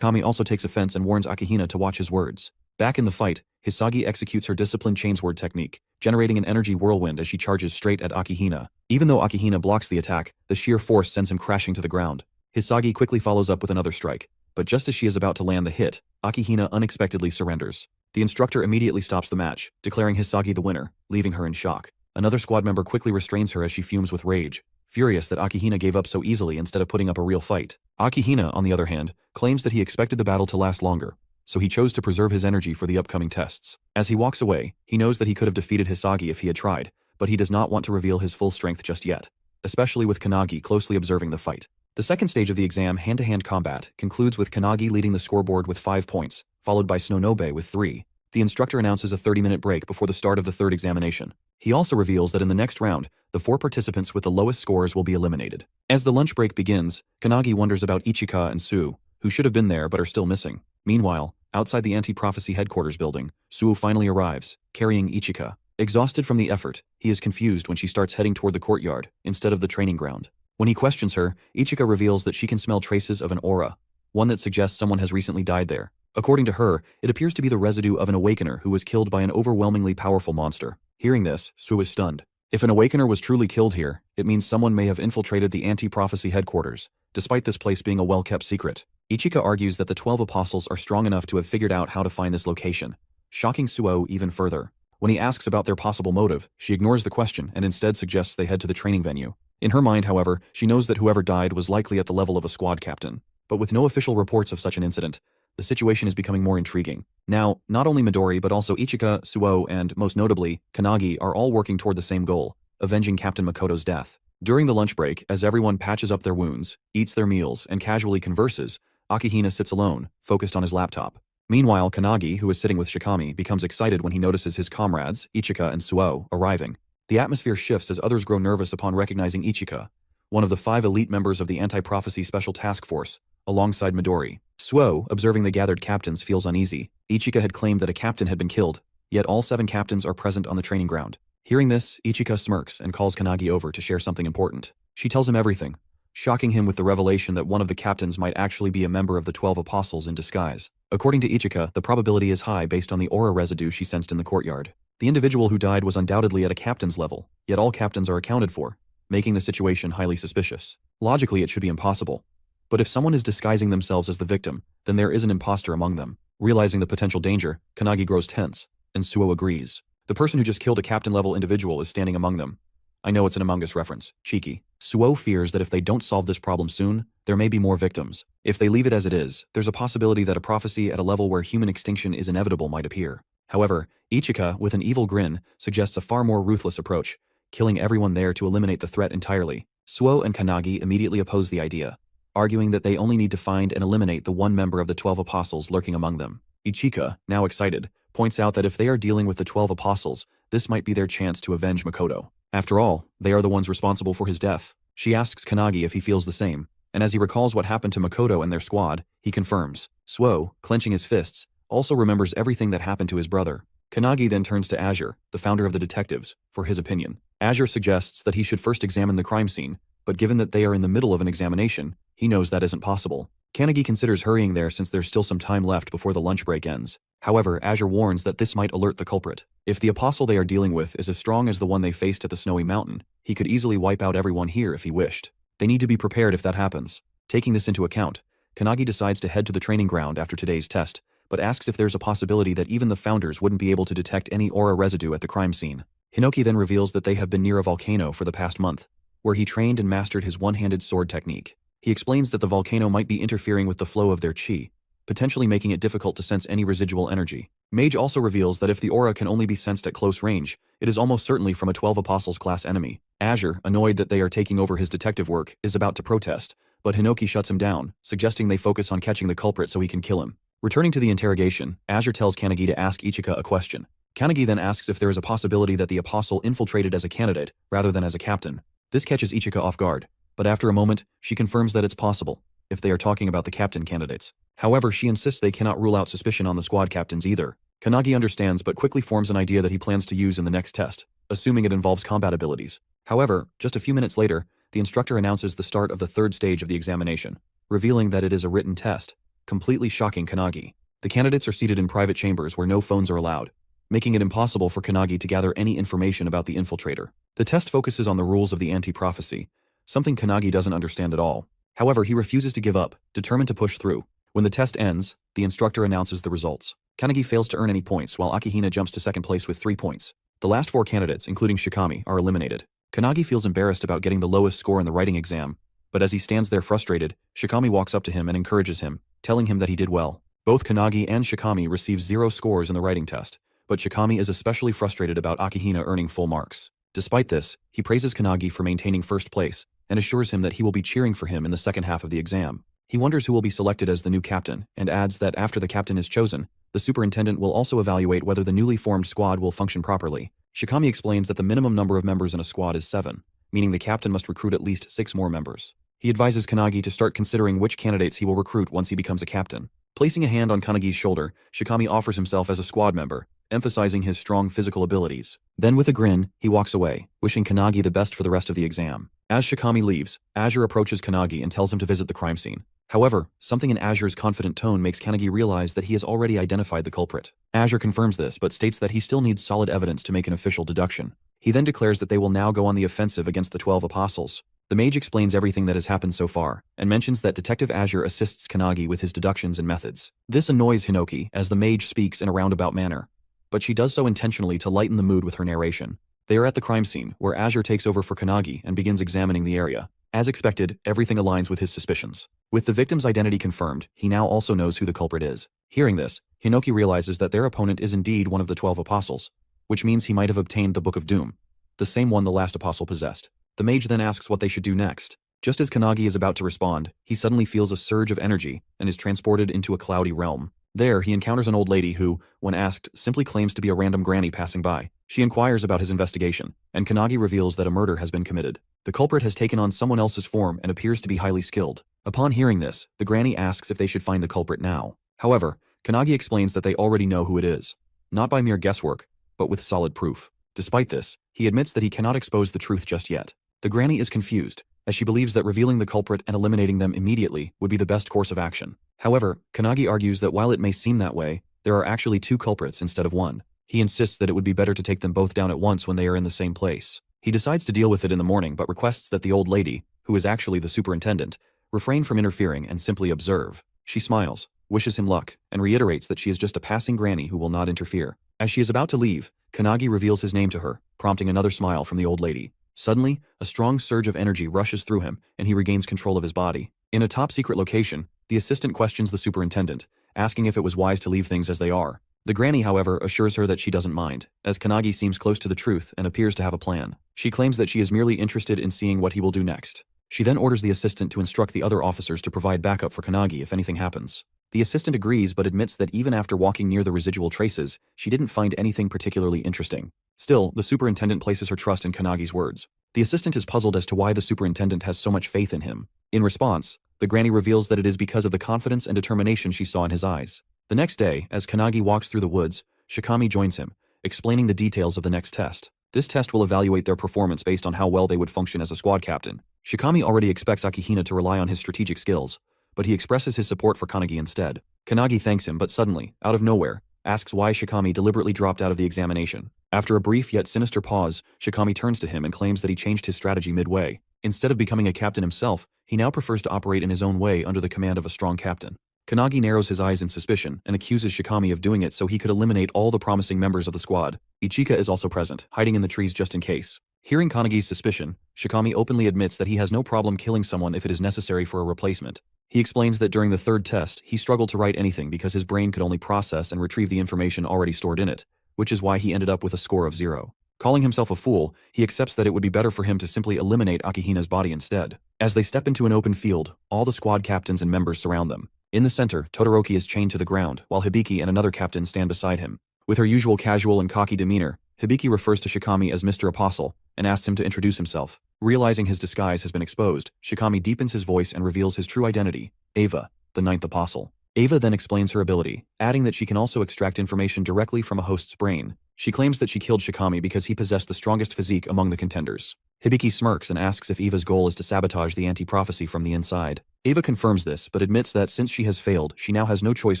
Kami also takes offense and warns Akihina to watch his words. Back in the fight, Hisagi executes her disciplined chainsword technique, generating an energy whirlwind as she charges straight at Akihina. Even though Akihina blocks the attack, the sheer force sends him crashing to the ground. Hisagi quickly follows up with another strike, but just as she is about to land the hit, Akihina unexpectedly surrenders. The instructor immediately stops the match, declaring Hisagi the winner, leaving her in shock. Another squad member quickly restrains her as she fumes with rage, furious that Akihina gave up so easily instead of putting up a real fight. Akihina, on the other hand, claims that he expected the battle to last longer, so he chose to preserve his energy for the upcoming tests. As he walks away, he knows that he could have defeated Hisagi if he had tried, but he does not want to reveal his full strength just yet, especially with Kannagi closely observing the fight. The second stage of the exam, hand-to-hand combat, concludes with Kannagi leading the scoreboard with 5 points, followed by Tsunonobe with 3. The instructor announces a 30-minute break before the start of the third examination. He also reveals that in the next round, the 4 participants with the lowest scores will be eliminated. As the lunch break begins, Kannagi wonders about Ichika and Suo, who should have been there but are still missing. Meanwhile, outside the Anti-Prophecy headquarters building, Suo finally arrives, carrying Ichika. Exhausted from the effort, he is confused when she starts heading toward the courtyard, instead of the training ground. When he questions her, Ichika reveals that she can smell traces of an aura, one that suggests someone has recently died there. According to her, it appears to be the residue of an awakener who was killed by an overwhelmingly powerful monster. Hearing this, Suo is stunned. If an awakener was truly killed here, it means someone may have infiltrated the Anti-Prophecy headquarters, despite this place being a well-kept secret. Ichika argues that the 12 apostles are strong enough to have figured out how to find this location, shocking Suo even further. When he asks about their possible motive, she ignores the question and instead suggests they head to the training venue. In her mind, however, she knows that whoever died was likely at the level of a squad captain. But with no official reports of such an incident, the situation is becoming more intriguing. Now, not only Midori but also Ichika, Suo, and, most notably, Kannagi are all working toward the same goal, avenging Captain Makoto's death. During the lunch break, as everyone patches up their wounds, eats their meals, and casually converses, Akihina sits alone, focused on his laptop. Meanwhile, Kannagi, who is sitting with Shikami, becomes excited when he notices his comrades, Ichika and Suo, arriving. The atmosphere shifts as others grow nervous upon recognizing Ichika, one of the 5 elite members of the Anti-Prophecy Special Task Force, alongside Midori. Suo, observing the gathered captains, feels uneasy. Ichika had claimed that a captain had been killed, yet all 7 captains are present on the training ground. Hearing this, Ichika smirks and calls Kannagi over to share something important. She tells him everything, shocking him with the revelation that one of the captains might actually be a member of the 12 apostles in disguise. According to Ichika, the probability is high based on the aura residue she sensed in the courtyard. The individual who died was undoubtedly at a captain's level, yet all captains are accounted for, making the situation highly suspicious. Logically, it should be impossible. But if someone is disguising themselves as the victim, then there is an imposter among them. Realizing the potential danger, Kannagi grows tense, and Suo agrees. The person who just killed a captain-level individual is standing among them. I know it's an Among Us reference, cheeky. Suo fears that if they don't solve this problem soon, there may be more victims. If they leave it as it is, there's a possibility that a prophecy at a level where human extinction is inevitable might appear. However, Ichika, with an evil grin, suggests a far more ruthless approach, killing everyone there to eliminate the threat entirely. Suo and Kannagi immediately oppose the idea, arguing that they only need to find and eliminate the one member of the 12 apostles lurking among them. Ichika, now excited, points out that if they are dealing with the 12 apostles, this might be their chance to avenge Makoto. After all, they are the ones responsible for his death. She asks Kannagi if he feels the same, and as he recalls what happened to Makoto and their squad, he confirms. Suo, clenching his fists, also remembers everything that happened to his brother. Kannagi then turns to Azure, the founder of the detectives, for his opinion. Azure suggests that he should first examine the crime scene, but given that they are in the middle of an examination, he knows that isn't possible. Kannagi considers hurrying there since there's still some time left before the lunch break ends. However, Azure warns that this might alert the culprit. If the apostle they are dealing with is as strong as the one they faced at the Snowy Mountain, he could easily wipe out everyone here if he wished. They need to be prepared if that happens. Taking this into account, Kannagi decides to head to the training ground after today's test, but asks if there's a possibility that even the founders wouldn't be able to detect any aura residue at the crime scene. Hinoki then reveals that they have been near a volcano for the past month, where he trained and mastered his one-handed sword technique. He explains that the volcano might be interfering with the flow of their chi, potentially making it difficult to sense any residual energy. Mage also reveals that if the aura can only be sensed at close range, it is almost certainly from a 12 Apostles class enemy. Azure, annoyed that they are taking over his detective work, is about to protest, but Hinoki shuts him down, suggesting they focus on catching the culprit so he can kill him. Returning to the interrogation, Azure tells Kannagi to ask Ichika a question. Kannagi then asks if there is a possibility that the apostle infiltrated as a candidate, rather than as a captain. This catches Ichika off guard, but after a moment, she confirms that it's possible, if they are talking about the captain candidates. However, she insists they cannot rule out suspicion on the squad captains either. Kannagi understands but quickly forms an idea that he plans to use in the next test, assuming it involves combat abilities. However, just a few minutes later, the instructor announces the start of the third stage of the examination, revealing that it is a written test. completely shocking Kanagi. The candidates are seated in private chambers where no phones are allowed, making it impossible for Kanagi to gather any information about the infiltrator. The test focuses on the rules of the anti-prophecy, something Kanagi doesn't understand at all. However, he refuses to give up, determined to push through. When the test ends, the instructor announces the results. Kanagi fails to earn any points, while Akihina jumps to second place with 3 points. The last 4 candidates, including Shikami, are eliminated. Kanagi feels embarrassed about getting the lowest score in the writing exam, but as he stands there frustrated, Shikami walks up to him and encourages him, telling him that he did well. Both Kanagi and Shikami receive 0 scores in the writing test, but Shikami is especially frustrated about Akihina earning full marks. Despite this, he praises Kanagi for maintaining first place and assures him that he will be cheering for him in the second half of the exam. He wonders who will be selected as the new captain and adds that after the captain is chosen, the superintendent will also evaluate whether the newly formed squad will function properly. Shikami explains that the minimum number of members in a squad is 7, meaning the captain must recruit at least 6 more members. He advises Kanagi to start considering which candidates he will recruit once he becomes a captain. Placing a hand on Kanagi's shoulder, Shikami offers himself as a squad member, emphasizing his strong physical abilities. Then with a grin, he walks away, wishing Kanagi the best for the rest of the exam. As Shikami leaves, Azure approaches Kanagi and tells him to visit the crime scene. However, something in Azure's confident tone makes Kanagi realize that he has already identified the culprit. Azure confirms this but states that he still needs solid evidence to make an official deduction. He then declares that they will now go on the offensive against the 12 apostles. The mage explains everything that has happened so far, and mentions that Detective Azure assists Kanagi with his deductions and methods. This annoys Hinoki as the mage speaks in a roundabout manner, but she does so intentionally to lighten the mood with her narration. They are at the crime scene, where Azure takes over for Kanagi and begins examining the area. As expected, everything aligns with his suspicions. With the victim's identity confirmed, he now also knows who the culprit is. Hearing this, Hinoki realizes that their opponent is indeed one of the 12 apostles, which means he might have obtained the Book of Doom, the same one the last apostle possessed. The mage then asks what they should do next. Just as Kanagi is about to respond, he suddenly feels a surge of energy and is transported into a cloudy realm. There, he encounters an old lady who, when asked, simply claims to be a random granny passing by. She inquires about his investigation, and Kanagi reveals that a murder has been committed. The culprit has taken on someone else's form and appears to be highly skilled. Upon hearing this, the granny asks if they should find the culprit now. However, Kanagi explains that they already know who it is, not by mere guesswork, but with solid proof. Despite this, he admits that he cannot expose the truth just yet. The granny is confused, as she believes that revealing the culprit and eliminating them immediately would be the best course of action. However, Kanagi argues that while it may seem that way, there are actually 2 culprits instead of 1. He insists that it would be better to take them both down at once when they are in the same place. He decides to deal with it in the morning but requests that the old lady, who is actually the superintendent, refrain from interfering and simply observe. She smiles, wishes him luck, and reiterates that she is just a passing granny who will not interfere. As she is about to leave, Kanagi reveals his name to her, prompting another smile from the old lady. Suddenly, a strong surge of energy rushes through him, and he regains control of his body. In a top-secret location, the assistant questions the superintendent, asking if it was wise to leave things as they are. The granny, however, assures her that she doesn't mind, as Kanagi seems close to the truth and appears to have a plan. She claims that she is merely interested in seeing what he will do next. She then orders the assistant to instruct the other officers to provide backup for Kanagi if anything happens. The assistant agrees but admits that even after walking near the residual traces, she didn't find anything particularly interesting. Still, the superintendent places her trust in Kanagi's words. The assistant is puzzled as to why the superintendent has so much faith in him. In response, the granny reveals that it is because of the confidence and determination she saw in his eyes. The next day, as Kanagi walks through the woods, Shikami joins him, explaining the details of the next test. This test will evaluate their performance based on how well they would function as a squad captain. Shikami already expects Akihina to rely on his strategic skills, but he expresses his support for Kanagi instead. Kanagi thanks him but suddenly, out of nowhere, asks why Shikami deliberately dropped out of the examination. After a brief yet sinister pause, Shikami turns to him and claims that he changed his strategy midway. Instead of becoming a captain himself, he now prefers to operate in his own way under the command of a strong captain. Kanagi narrows his eyes in suspicion and accuses Shikami of doing it so he could eliminate all the promising members of the squad. Ichika is also present, hiding in the trees just in case. Hearing Kanagi's suspicion, Shikami openly admits that he has no problem killing someone if it is necessary for a replacement. He explains that during the third test, he struggled to write anything because his brain could only process and retrieve the information already stored in it, which is why he ended up with a score of 0. Calling himself a fool, he accepts that it would be better for him to simply eliminate Akihina's body instead. As they step into an open field, all the squad captains and members surround them. In the center, Todoroki is chained to the ground, while Hibiki and another captain stand beside him. With her usual casual and cocky demeanor, Hibiki refers to Shikami as Mr. Apostle and asks him to introduce himself. Realizing his disguise has been exposed, Shikami deepens his voice and reveals his true identity, Ava, the 9th Apostle. Ava then explains her ability, adding that she can also extract information directly from a host's brain. She claims that she killed Shikami because he possessed the strongest physique among the contenders. Hibiki smirks and asks if Eva's goal is to sabotage the anti-prophecy from the inside. Eva confirms this, but admits that since she has failed, she now has no choice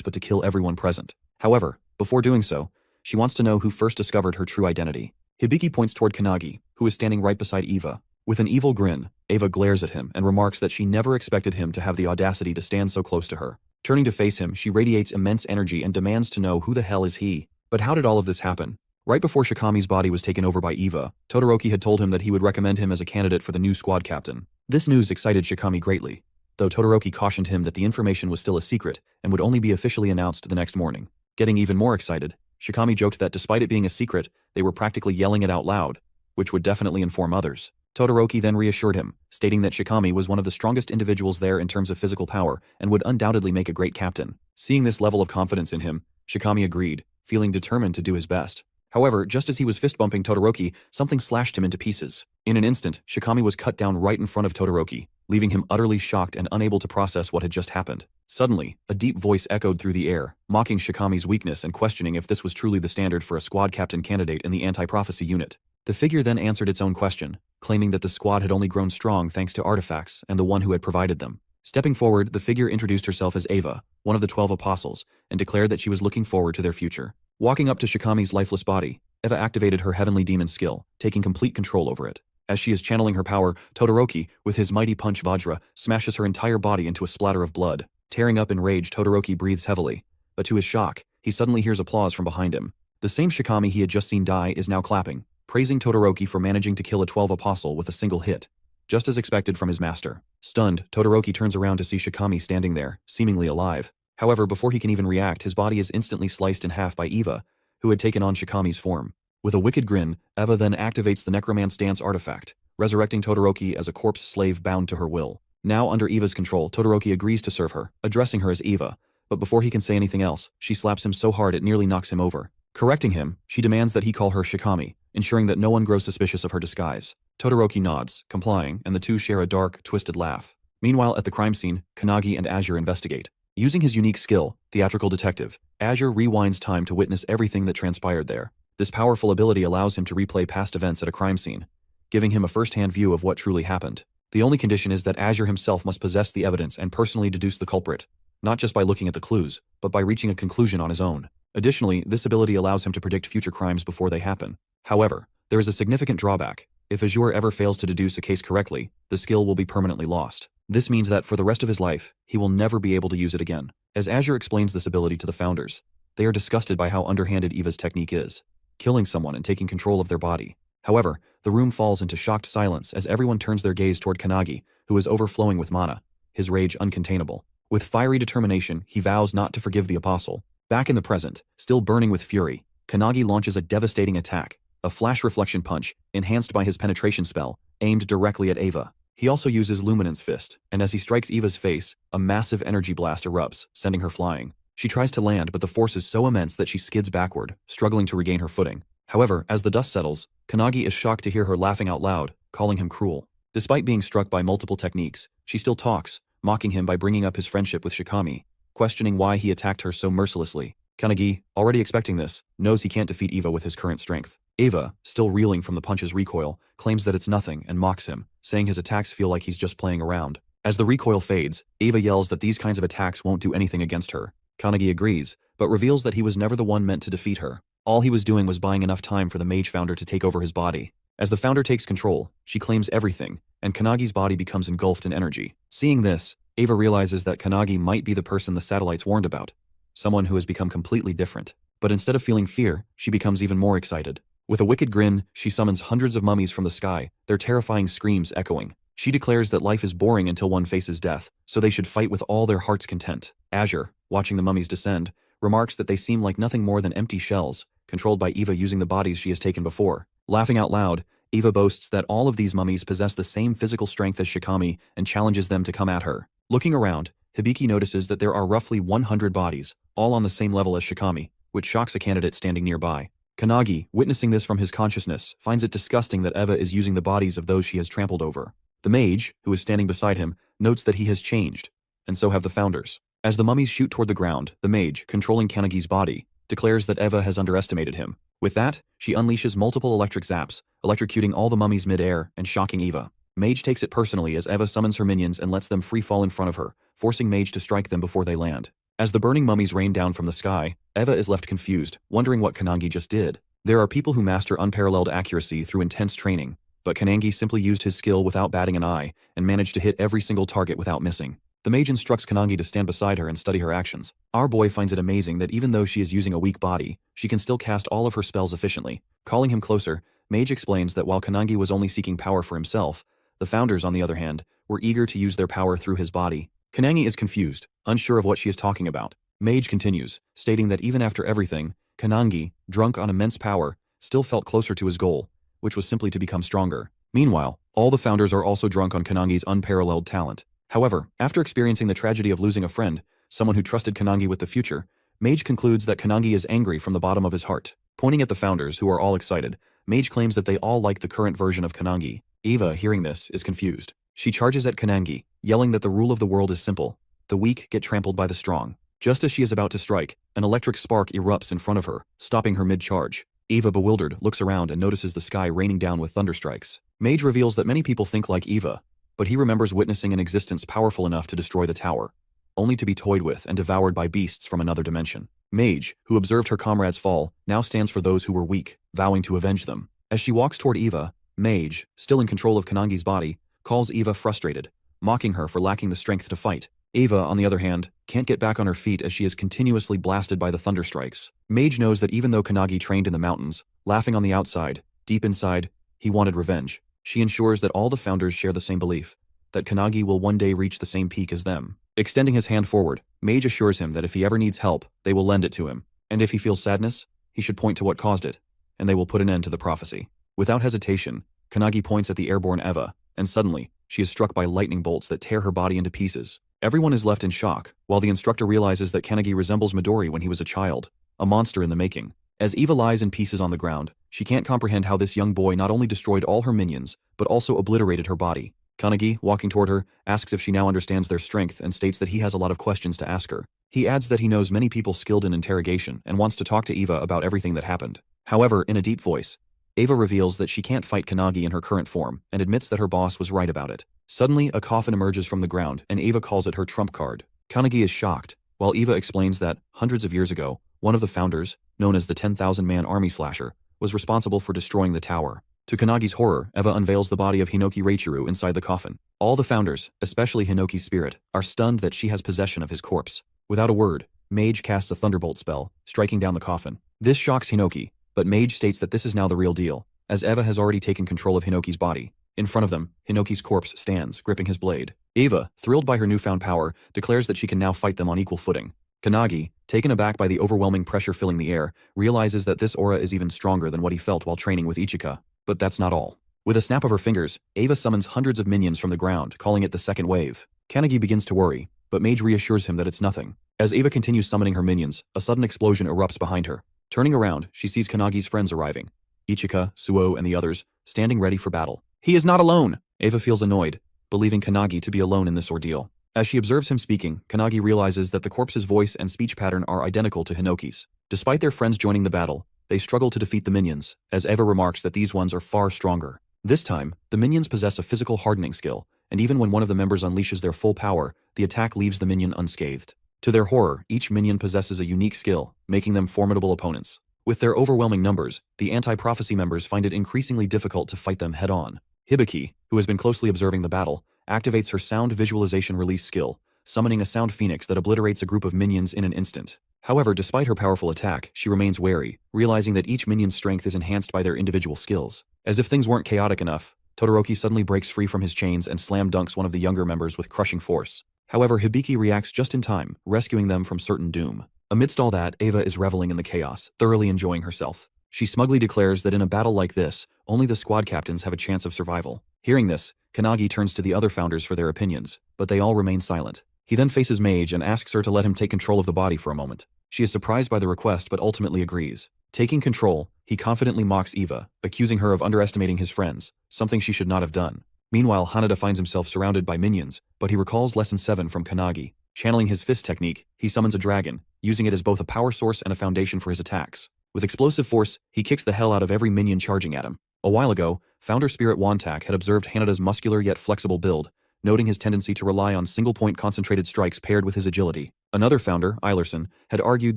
but to kill everyone present. However, before doing so, she wants to know who first discovered her true identity. Hibiki points toward Kanagi, who is standing right beside Eva. With an evil grin, Eva glares at him and remarks that she never expected him to have the audacity to stand so close to her. Turning to face him, she radiates immense energy and demands to know who the hell is he. But how did all of this happen? Right before Shikami's body was taken over by Eva, Todoroki had told him that he would recommend him as a candidate for the new squad captain. This news excited Shikami greatly, though Todoroki cautioned him that the information was still a secret and would only be officially announced the next morning. Getting even more excited, Shikami joked that despite it being a secret, they were practically yelling it out loud, which would definitely inform others. Todoroki then reassured him, stating that Shikami was one of the strongest individuals there in terms of physical power and would undoubtedly make a great captain. Seeing this level of confidence in him, Shikami agreed, feeling determined to do his best. However, just as he was fist-bumping Todoroki, something slashed him into pieces. In an instant, Shikami was cut down right in front of Todoroki, leaving him utterly shocked and unable to process what had just happened. Suddenly, a deep voice echoed through the air, mocking Shikami's weakness and questioning if this was truly the standard for a squad captain candidate in the anti-prophecy unit. The figure then answered its own question, claiming that the squad had only grown strong thanks to artifacts and the one who had provided them. Stepping forward, the figure introduced herself as Eva, one of the 12 apostles, and declared that she was looking forward to their future. Walking up to Shikami's lifeless body, Eva activated her heavenly demon skill, taking complete control over it. As she is channeling her power, Todoroki, with his mighty punch Vajra, smashes her entire body into a splatter of blood. Tearing up in rage, Todoroki breathes heavily, but to his shock, he suddenly hears applause from behind him. The same Shikami he had just seen die is now clapping, praising Todoroki for managing to kill a 12 apostle with a single hit, just as expected from his master. Stunned, Todoroki turns around to see Shikami standing there, seemingly alive. However, before he can even react, his body is instantly sliced in half by Eva, who had taken on Shikami's form. With a wicked grin, Eva then activates the Necroman's Dance artifact, resurrecting Todoroki as a corpse slave bound to her will. Now under Eva's control, Todoroki agrees to serve her, addressing her as Eva, but before he can say anything else, she slaps him so hard it nearly knocks him over. Correcting him, she demands that he call her Shikami, ensuring that no one grows suspicious of her disguise. Todoroki nods, complying, and the two share a dark, twisted laugh. Meanwhile, at the crime scene, Kanagi and Azure investigate. Using his unique skill, Theatrical Detective, Azure rewinds time to witness everything that transpired there. This powerful ability allows him to replay past events at a crime scene, giving him a first-hand view of what truly happened. The only condition is that Azure himself must possess the evidence and personally deduce the culprit, not just by looking at the clues, but by reaching a conclusion on his own. Additionally, this ability allows him to predict future crimes before they happen. However, there is a significant drawback. If Azure ever fails to deduce a case correctly, the skill will be permanently lost. This means that for the rest of his life, he will never be able to use it again. As Azure explains this ability to the founders, they are disgusted by how underhanded Eva's technique is, killing someone and taking control of their body. However, the room falls into shocked silence as everyone turns their gaze toward Kanagi, who is overflowing with mana, his rage uncontainable. With fiery determination, he vows not to forgive the apostle. Back in the present, still burning with fury, Kanagi launches a devastating attack, a flash reflection punch, enhanced by his penetration spell, aimed directly at Eva. He also uses Luminance Fist, and as he strikes Eva's face, a massive energy blast erupts, sending her flying. She tries to land, but the force is so immense that she skids backward, struggling to regain her footing. However, as the dust settles, Kanagi is shocked to hear her laughing out loud, calling him cruel. Despite being struck by multiple techniques, she still talks, mocking him by bringing up his friendship with Shikami, questioning why he attacked her so mercilessly. Kanagi, already expecting this, knows he can't defeat Eva with his current strength. Eva, still reeling from the punch's recoil, claims that it's nothing and mocks him, saying his attacks feel like he's just playing around. As the recoil fades, Eva yells that these kinds of attacks won't do anything against her. Kanagi agrees, but reveals that he was never the one meant to defeat her. All he was doing was buying enough time for the mage founder to take over his body. As the founder takes control, she claims everything, and Kanagi's body becomes engulfed in energy. Seeing this, Eva realizes that Kanagi might be the person the satellites warned about, someone who has become completely different. But instead of feeling fear, she becomes even more excited. With a wicked grin, she summons hundreds of mummies from the sky, their terrifying screams echoing. She declares that life is boring until one faces death, so they should fight with all their heart's content. Azure, watching the mummies descend, remarks that they seem like nothing more than empty shells, controlled by Eva using the bodies she has taken before. Laughing out loud, Eva boasts that all of these mummies possess the same physical strength as Shikami and challenges them to come at her. Looking around, Hibiki notices that there are roughly 100 bodies, all on the same level as Shikami, which shocks a candidate standing nearby. Kanagi, witnessing this from his consciousness, finds it disgusting that Eva is using the bodies of those she has trampled over. The mage, who is standing beside him, notes that he has changed, and so have the founders. As the mummies shoot toward the ground, the mage, controlling Kanagi's body, declares that Eva has underestimated him. With that, she unleashes multiple electric zaps, electrocuting all the mummies mid-air and shocking Eva. Mage takes it personally as Eva summons her minions and lets them free fall in front of her, forcing Mage to strike them before they land. As the burning mummies rain down from the sky, Eva is left confused, wondering what Kanangi just did. There are people who master unparalleled accuracy through intense training, but Kanangi simply used his skill without batting an eye and managed to hit every single target without missing. The mage instructs Kanangi to stand beside her and study her actions. Our boy finds it amazing that even though she is using a weak body, she can still cast all of her spells efficiently. Calling him closer, Mage explains that while Kanangi was only seeking power for himself, the founders, on the other hand, were eager to use their power through his body. Kanangi is confused, unsure of what she is talking about. Mage continues, stating that even after everything, Kanangi, drunk on immense power, still felt closer to his goal, which was simply to become stronger. Meanwhile, all the founders are also drunk on Kanangi's unparalleled talent. However, after experiencing the tragedy of losing a friend, someone who trusted Kanangi with the future, Mage concludes that Kanangi is angry from the bottom of his heart. Pointing at the founders, who are all excited, Mage claims that they all like the current version of Kanangi. Eva, hearing this, is confused. She charges at Kanangi, yelling that the rule of the world is simple. The weak get trampled by the strong. Just as she is about to strike, an electric spark erupts in front of her, stopping her mid-charge. Eva, bewildered, looks around and notices the sky raining down with thunderstrikes. Mage reveals that many people think like Eva, but he remembers witnessing an existence powerful enough to destroy the tower, only to be toyed with and devoured by beasts from another dimension. Mage, who observed her comrades fall, now stands for those who were weak, vowing to avenge them. As she walks toward Eva, Mage, still in control of Kanangi's body, calls Eva frustrated, mocking her for lacking the strength to fight. Eva, on the other hand, can't get back on her feet as she is continuously blasted by the thunderstrikes. Mage knows that even though Kanangi trained in the mountains, laughing on the outside, deep inside, he wanted revenge. She ensures that all the founders share the same belief, that Kanangi will one day reach the same peak as them. Extending his hand forward, Mage assures him that if he ever needs help, they will lend it to him, and if he feels sadness, he should point to what caused it, and they will put an end to the prophecy. Without hesitation, Kanangi points at the airborne Eva, and suddenly, she is struck by lightning bolts that tear her body into pieces. Everyone is left in shock, while the instructor realizes that Kanangi resembles Midori when he was a child, a monster in the making. As Eva lies in pieces on the ground, she can't comprehend how this young boy not only destroyed all her minions, but also obliterated her body. Kanangi, walking toward her, asks if she now understands their strength and states that he has a lot of questions to ask her. He adds that he knows many people skilled in interrogation and wants to talk to Eva about everything that happened. However, in a deep voice, Eva reveals that she can't fight Kanangi in her current form and admits that her boss was right about it. Suddenly, a coffin emerges from the ground and Eva calls it her trump card. Kanangi is shocked, while Eva explains that, hundreds of years ago, one of the founders, known as the 10,000-man army slasher, was responsible for destroying the tower. To Kanagi's horror, Eva unveils the body of Hinoki Reichiro inside the coffin. All the founders, especially Hinoki's spirit, are stunned that she has possession of his corpse. Without a word, Mage casts a thunderbolt spell, striking down the coffin. This shocks Hinoki, but Mage states that this is now the real deal, as Eva has already taken control of Hinoki's body. In front of them, Hinoki's corpse stands, gripping his blade. Eva, thrilled by her newfound power, declares that she can now fight them on equal footing. Kanagi, taken aback by the overwhelming pressure filling the air, realizes that this aura is even stronger than what he felt while training with Ichika. But that's not all. With a snap of her fingers, Eva summons hundreds of minions from the ground, calling it the second wave. Kanagi begins to worry, but Mage reassures him that it's nothing. As Eva continues summoning her minions, a sudden explosion erupts behind her. Turning around, she sees Kanagi's friends arriving. Ichika, Suo, and the others, standing ready for battle. He is not alone! Eva feels annoyed, believing Kanagi to be alone in this ordeal. As she observes him speaking, Kanagi realizes that the corpse's voice and speech pattern are identical to Hinoki's. Despite their friends joining the battle, they struggle to defeat the minions, as Eva remarks that these ones are far stronger. This time, the minions possess a physical hardening skill, and even when one of the members unleashes their full power, the attack leaves the minion unscathed. To their horror, each minion possesses a unique skill, making them formidable opponents. With their overwhelming numbers, the anti-prophecy members find it increasingly difficult to fight them head-on. Hibiki, who has been closely observing the battle, activates her sound visualization release skill, summoning a sound phoenix that obliterates a group of minions in an instant. However, despite her powerful attack, she remains wary, realizing that each minion's strength is enhanced by their individual skills. As if things weren't chaotic enough, Todoroki suddenly breaks free from his chains and slam dunks one of the younger members with crushing force. However, Hibiki reacts just in time, rescuing them from certain doom. Amidst all that, Eva is reveling in the chaos, thoroughly enjoying herself. She smugly declares that in a battle like this, only the squad captains have a chance of survival. Hearing this, Kanagi turns to the other founders for their opinions, but they all remain silent. He then faces Mage and asks her to let him take control of the body for a moment. She is surprised by the request but ultimately agrees. Taking control, he confidently mocks Eva, accusing her of underestimating his friends, something she should not have done. Meanwhile, Hanada finds himself surrounded by minions, but he recalls Lesson 7 from Kanagi. Channeling his fist technique, he summons a dragon, using it as both a power source and a foundation for his attacks. With explosive force, he kicks the hell out of every minion charging at him. A while ago, Founder Spirit Wantak had observed Hanada's muscular yet flexible build, noting his tendency to rely on single-point concentrated strikes paired with his agility. Another founder, Eilerson, had argued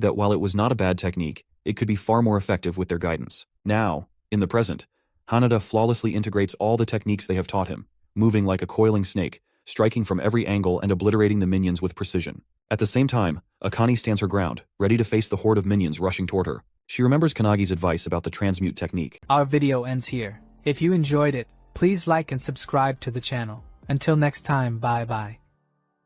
that while it was not a bad technique, it could be far more effective with their guidance. Now, in the present, Hanada flawlessly integrates all the techniques they have taught him, moving like a coiling snake, striking from every angle and obliterating the minions with precision. At the same time, Akane stands her ground, ready to face the horde of minions rushing toward her. She remembers Kanagi's advice about the transmute technique. Our video ends here. If you enjoyed it, please like and subscribe to the channel. Until next time, bye bye.